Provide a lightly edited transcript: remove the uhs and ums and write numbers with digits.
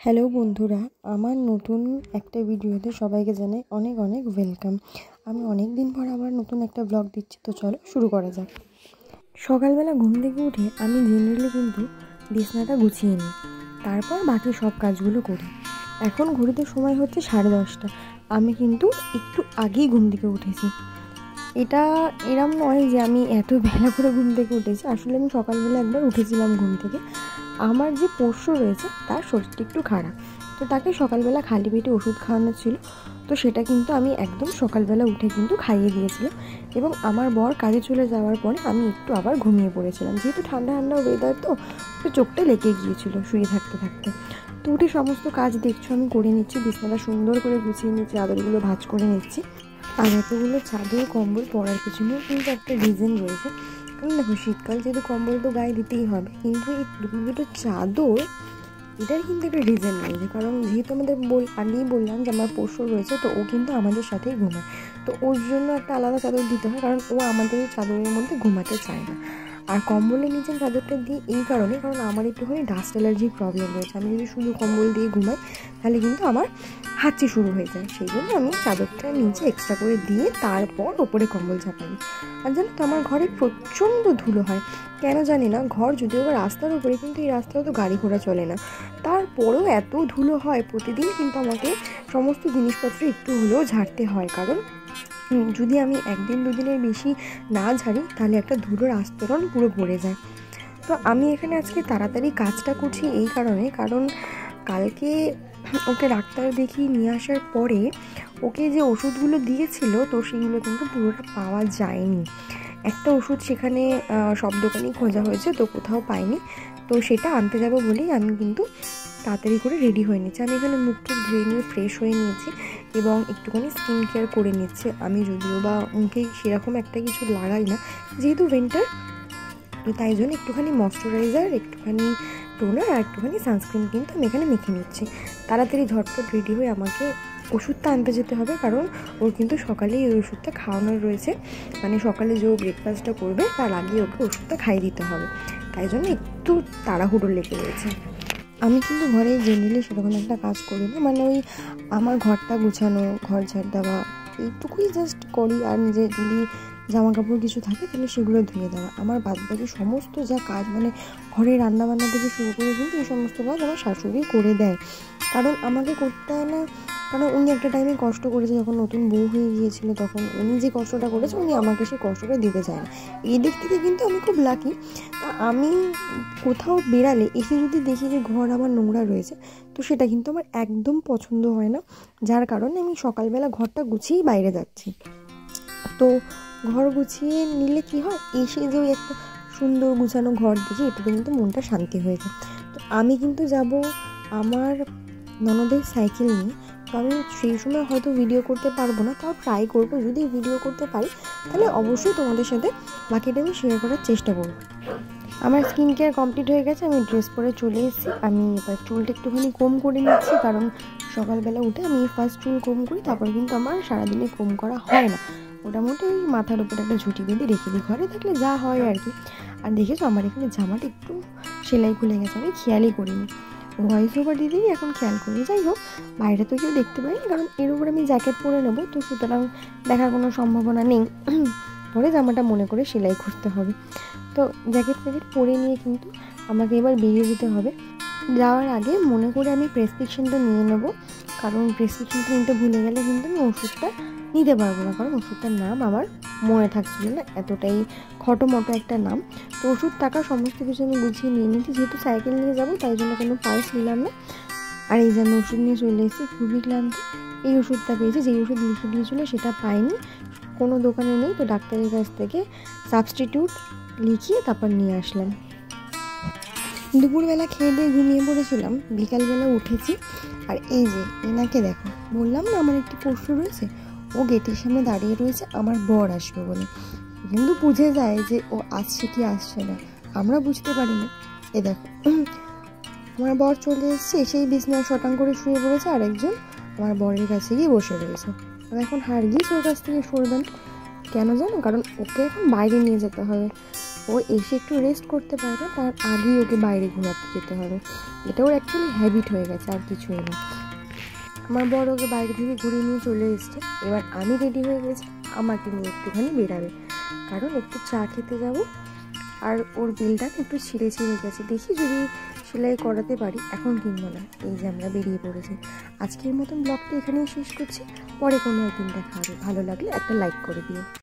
Hello বন্ধুরা, আমার নতুন একটা ভিডিওতে সবাইকে জানাই অনেক অনেক ওয়েলকাম। আমি অনেক দিন পর আবার নতুন একটা ব্লগ দিচ্ছি, তো চলো শুরু করা যাক। সকালবেলা ঘুম থেকে উঠে আমি জেনারেলি কিন্তু বিছনাটা গুছিয়ে নিই, তারপর বাকি সব কাজগুলো করি। এখন ঘড়িতে সময় হচ্ছে 10:30। আমি কিন্তু একটু আগেই ঘুম থেকে উঠেছি। এটা এরম নয় যে আমি এত বেলা করে ঘুম থেকে উঠেছি, আসলে আমি সকালবেলা একবার উঠেছিলাম ঘুম থেকে। আমার যে পোষ্য রয়েছে তার শরীরটা একটু খারাপ, তো তাকে সকালবেলা খালি পেটে ওষুধ খাওয়ানো ছিল, তো সেটা কিন্তু আমি একদম সকালবেলা উঠে কিন্তু খাইয়ে দিয়েছিলাম। এবং আমার বর কাজে চলে যাওয়ার পরে আমি একটু আবার ঘুমিয়ে পড়েছিলাম, যেহেতু ঠান্ডা ঠান্ডা ওয়েদার, তো চোখটা লেগে গিয়েছিল শুয়ে থাকতে থাকতে। তো উঠে সমস্ত কাজ দেখছো আমি করে নিচ্ছি, বিছানাটা সুন্দর করে গুছিয়ে নিচ্ছি, চাদরগুলো ভাঁজ করে নিচ্ছি। আর এতগুলো চাদর কম্বল পরার পিছনেও কিন্তু একটা রিজন রয়েছে। কারণ দেখো, শীতকাল যেহেতু কম্বল তো গায়ে দিতেই হবে, কিন্তু এই দুটো চাদর এটার কিন্তু একটা রিজন রয়েছে। কারণ যেহেতু আমাদের আগেই বললাম যে আমার পোষ্য রয়েছে, তো ও কিন্তু আমাদের সাথেই ঘুমায়, তো ওর জন্য একটা আলাদা চাদর দিতে হয়, কারণ ও আমাদের এই চাদরের মধ্যে ঘুমাতে চায় না। আর কম্বলের নিচে চাদরটা দিই এই কারণে, কারণ আমার একটুখানি ডাস্ট অ্যালার্জির প্রবলেম রয়েছে। আমি যদি শুধু কম্বল দিয়ে ঘুমাই তাহলে কিন্তু আমার হাঁচি শুরু হয়ে যায়, সেই জন্য আমি চাদরটা নিচে এক্সট্রা করে দিয়ে তারপর ওপরে কম্বল চাপাই। আর জানো তো, আমার ঘরে প্রচণ্ড ধুলো হয়, কেন জানি না। ঘর যদিও বা রাস্তার উপরে, কিন্তু এই রাস্তায় তো গাড়ি ঘোড়া চলে না, তারপরেও এত ধুলো হয় প্রতিদিন। কিন্তু আমাকে সমস্ত জিনিসপত্র একটু হলেও ঝাড়তে হয়, কারণ যদি আমি একদিন দুদিনের বেশি না ঝাড়ি তাহলে একটা ধুলোর আস্তরণ পুরো পড়ে যায়। তো আমি এখানে আজকে তাড়াতাড়ি কাজটা করছি এই কারণে, কারণ কালকে ওকে ডাক্তার দেখিয়ে নিয়ে আসার পরে ওকে যে ওষুধগুলো দিয়েছিল, তো সেগুলো কিন্তু পুরোটা পাওয়া যায়নি। একটা ওষুধ সেখানে সব দোকানেই খোঁজা হয়েছে, তো কোথাও পাইনি। তো সেটা আনতে যাব বলেই আমি কিন্তু তাড়াতাড়ি করে রেডি হয়ে নিচ্ছি। আমি এখানে মুখ টুক ধুয়ে নিয়ে ফ্রেশ হয়ে নিয়েছি এবং একটুখানি স্কিন কেয়ার করে নিচ্ছি। আমি যদিও বা মুখে সেরকম একটা কিছু লাগাই না, যেহেতু উইন্টার, তো তাই জন্য একটুখানি ময়শ্চারাইজার, একটুখানি টোনার আর একটুখানি সানস্ক্রিন কিন্তু আমি এখানে মেখে নিচ্ছি। তাড়াতাড়ি ঝটপট রেডি হয়ে আমাকে ওষুধটা আনতে যেতে হবে, কারণ ওর কিন্তু সকালেই ওই ওষুধটা খাওয়ানোর রয়েছে। মানে সকালে যে ব্রেকফাস্টটা করবে তার আগে ওকে ওষুধটা খাইয়ে দিতে হবে, তাই জন্য একটু তাড়াহুড়ো লেগে রয়েছে। আমি কিন্তু ঘরে জেনারেলি সেরকম একটা কাজ করি না, মানে ওই আমার ঘরটা গুছানো, ঘর ঝাড় দেওয়া, এইটুকুই জাস্ট করি। আর নিজে যদি জামা কাপড় কিছু থাকে তাহলে সেগুলো ধুয়ে দেওয়া। আমার বাদবাকি সমস্ত যা কাজ, মানে ঘরে রান্নাবান্না থেকে শুরু করে কিন্তু এই সমস্ত কাজ আমার শাশুড়ি করে দেয়, কারণ আমাকে করতে হয় না। কারণ উনি একটা টাইমে কষ্ট করেছে, যখন নতুন বউ হয়ে গিয়েছিল, তখন উনি যে কষ্টটা করেছে উনি আমাকে সেই কষ্টটা দিতে চায় না। এই দিক থেকে কিন্তু আমি খুব লাকি। আমি কোথাও বেরালে এসে যদি দেখি যে ঘর আমার নোংরা রয়েছে, তো সেটা কিন্তু আমার একদম পছন্দ হয় না, যার কারণে আমি সকালবেলা ঘরটা গুছিয়েই বাইরে যাচ্ছি। তো ঘর গুছিয়ে নিলে কি হয়, এসে যে ওই একটা সুন্দর গুছানো ঘর দেখি, এটাতে কিন্তু মনটা শান্তি হয়ে যায়। তো আমি কিন্তু যাব আমার ননদের সাইকেল নিয়ে। তো আমি সেই সময় হয়তো ভিডিও করতে পারবো না, তাও ট্রাই করবো, যদি ভিডিও করতে পারি তাহলে অবশ্যই তোমাদের সাথে বাকিটা আমি শেয়ার করার চেষ্টা করবো। আমার স্কিন কেয়ার কমপ্লিট হয়ে গেছে, আমি ড্রেস পরে চলে এসেছি। আমি এবার চুলটা একটুখানি কম করে নিচ্ছি, কারণ সকালবেলা উঠে আমি ফার্স্ট চুল কম করি, তারপরে কিন্তু আমার সারাদিনে কম করা হয় না। মোটামুটি ওই মাথার উপরে একটা ঝুঁটি বেঁধে রেখে দিই, ঘরে থাকলে যা হয় আর কি। আর দেখেছো আমার এখানে জামাটা একটু সেলাই খুলে গেছে, আমি খেয়ালই করিনি, ভয়েস ওভার দিতেই এখন খেয়াল করি। যাই হোক, বাইরে তো কেউ দেখতে পাইনি, কারণ এর উপরে আমি জ্যাকেট পরে নেবো, তো সুতরাং দেখার কোনো সম্ভাবনা নেই। পরে জামাটা মনে করে সেলাই করতে হবে। তো জ্যাকেট ফ্যাকেট পরে নিয়ে কিন্তু আমাকে এবার বেরিয়ে যেতে হবে। যাওয়ার আগে মনে করে আমি প্রেসক্রিপশনটা নিয়ে নেবো, কারণ প্রেসক্রিপশনটা নিতে ভুলে গেলে কিন্তু আমি ওষুধটা নিতে পারবো না, কারণ ওষুধটার নাম আমার মনে থাকছিল না, এতটাই খটোমটো একটা নাম। তো ওষুধ টাকা সমস্ত কিছু আমি গুছিয়ে নিয়ে নিচ্ছি, যেহেতু সাইকেল নিয়ে যাবো তাই জন্য কোনো পার্স নিলাম না। আর এই যে আমি ওষুধ নিয়ে চলে এসেছি, খুবই ক্লান্ত। এই ওষুধটা পেয়েছি, যেই ওষুধ লিখে দিয়েছিলো সেটা পাইনি, কোনো দোকানে নেই, তো ডাক্তারের কাছ থেকে সাবস্টিটিউট লিখিয়ে তারপর নিয়ে আসলাম। দুপুরবেলা খেয়ে দিয়ে ঘুমিয়ে পড়েছিলাম, বিকালবেলা উঠেছি। আর এই যে এনাকে দেখো, বললাম না আমার একটি পোষ্য রয়েছে, ও গেটের সামনে দাঁড়িয়ে রয়েছে আমার বর আসবে বলে, কিন্তু বুঝে যায় যে ও আসছে কি আসছে না, আমরা বুঝতে পারি না। এ দেখো, আমার বর চলে এসছে, সেই বিছনায় শটাং করে শুয়ে পড়েছে, আর একজন আমার বরের কাছে গিয়ে বসে রয়েছে। আর এখন হারগিস ওর কাছ থেকে সরবেন, কেন জানো? কারণ ওকে এখন বাইরে নিয়ে যেতে হবে। ও এসে একটু রেস্ট করতে পারবে, তার আগেই ওকে বাইরে ঘোরাতে যেতে হবে। এটা ওর অ্যাকচুয়ালি হ্যাবিট হয়ে গেছে, আর কিছুই না। আমার বড় ওকে বাইরে থেকে ঘুরিয়ে নিয়ে চলে এসছে। এবার আমি রেডি হয়ে গেছি, আমাকে নিয়ে একটুখানি বেরাবে, কারণ একটু চা খেতে যাব। আর ওর বেলটা একটু ছিঁড়ে গেছে, দেখি যদি সেলাই করাতে পারি, এখন কিনবো না। এই যে আমরা বেরিয়ে পড়েছি। আজকের মতন ব্লগটা এখানেই শেষ করছি, পরে কোনো একদিন দেখা হবে। ভালো লাগলে একটা লাইক করে দিও।